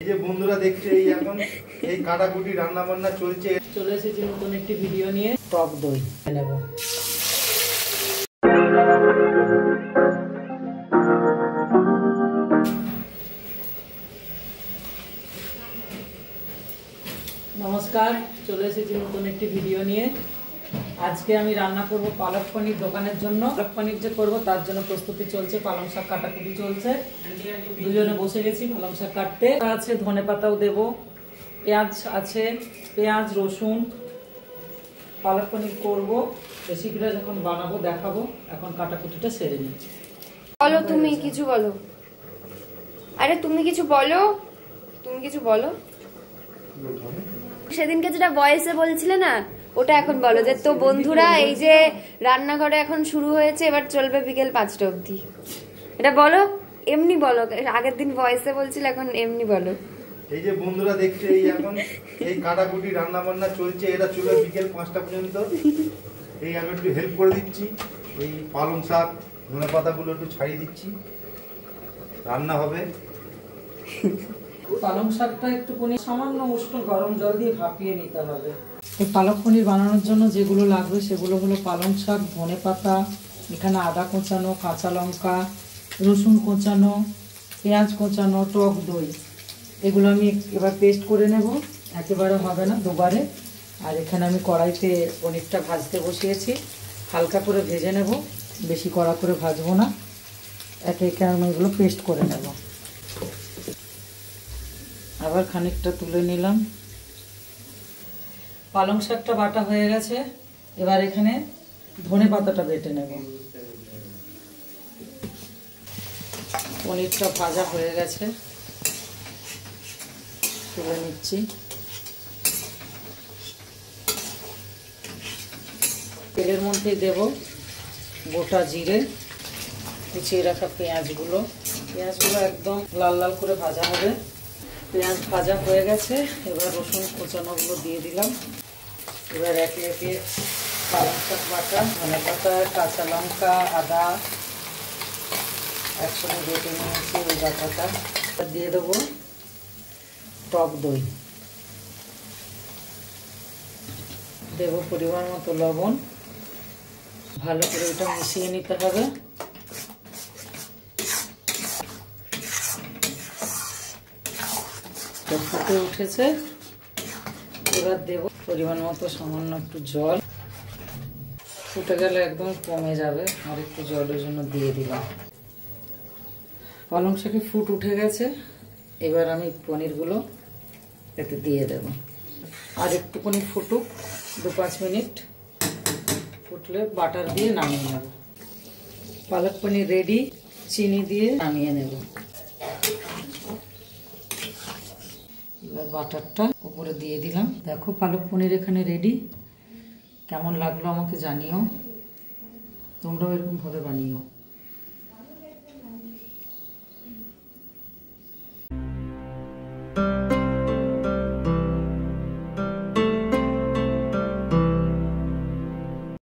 যে বন্ধুরা দেখছে এই এখন এই কাটাকুটি রান্না বান্না চলছে। চলে এসেছি নতুন একটি ভিডিও নিয়ে। টক দই নেব। নমস্কার, চলে এসেছি নতুন একটি ভিডিও নিয়ে। আজকে আমি রান্না করব পালক পনির দোকানের জন্য। পালক পনির যে করবো তার জন্য প্রস্তুতি চলছে, পালং শাক কাটাকুটি চলছে। দুজনে বসে গেছি পালং শাক কাটতে। আছে ধনেপাতাও দেব, পেঁয়াজ আছে, পেঁয়াজ রসুন। পালক পনির করব, রেসিপিটা যখন বানাবো দেখাবো। এখন কাটাকুটিটা সেরে নিই। বলো, তুমি কিছু বলো। আরে তুমি কিছু বলো, তুমি কিছু বলো। সেদিনকে যেটা ভয়েসে বলছিলে না, ওটা এখন বলো। যে তো বন্ধুরা, এই যে রান্নাঘরে এখন শুরু হয়েছে, এবার চলবে বিকেল 5টা অবধি। এটা বলো, এমনি বলো। আগের দিন ভয়েসে বলছিলে, এখন এমনি বলো। এই যে বন্ধুরা দেখছে এই এখন এই কাটাকুটি রান্না বান্না চলছে, এটা চলবে বিকেল 5টা পর্যন্ত। এই আমি একটু হেল্প করে দিচ্ছি, এই পালং শাক ধনে পাতাগুলো একটু ছাড়িয়ে দিচ্ছি, রান্না হবে। পালং শাকটা একটুখানি সামান্য উষ্ণ গরম জল দিয়ে ভাপিয়ে নিতে হবে। এই পালক পনির বানানোর জন্য যেগুলো লাগবে সেগুলো হলো পালং শাক, ধনেপাতা, এখানে আদা কোঁচানো, কাঁচা লঙ্কা, রসুন কোঁচানো, পেঁয়াজ কোঁচানো, টক দই। এগুলো আমি এবার পেস্ট করে নেব, একেবারে হবে না, দুবারে। আর এখানে আমি কড়াইতে পনিরটা ভাজতে বসিয়েছি, হালকা করে ভেজে নেব, বেশি কড়া করে ভাজবো না। একে একে আমি এগুলো পেস্ট করে নেব। আবার খানিকটা তুলে নিলাম। পালং শাকটা বাটা হয়ে গেছে, এবার এখানে ধনে পাতাটা বেটে নেব। পনিরটা ভাজা হয়ে গেছে, তুলে নিচ্ছি। তেলের মধ্যে দেব গোটা জিরে, কুচিয়ে রাখা পেঁয়াজগুলো একদম লাল লাল করে ভাজা হবে। পেঁয়াজ ভাজা হয়ে গেছে, এবার রসুন কোচানোগুলো দিয়ে দিলাম। এবার একে একে পালং শাক বাটা, ধনে পাতা, কাঁচা লঙ্কা, আদা একসঙ্গে বেটে নিয়েছি ওই বাটাটা। দিয়ে দেবো টক দই, দেব পরিমাণ মতো লবণ। ভালো করে এটা মিশিয়ে নিতে হবে। ফুটে উঠেছে, এবার দেব পরিমাণ মতো সামান্য একটু জল। ফুটে গেলে একদম কমে যাবে, আর একটু জলের জন্য দিয়ে দিলাম। পালং শাকে ফুট উঠে গেছে, এবার আমি পনিরগুলো এতে দিয়ে দেব। আর একটুখানি ফুটুক, 2-5 মিনিট ফুটলে বাটার দিয়ে নামিয়ে নেব। পালক পনির রেডি, চিনি দিয়ে নামিয়ে নেব। এবার বাটারটা উপরে দিয়ে দিলাম। দেখো পালক পনির এখানে রেডি। কেমন লাগলো আমাকে জানিও, তোমরাও এরকম ভাবে বানিও।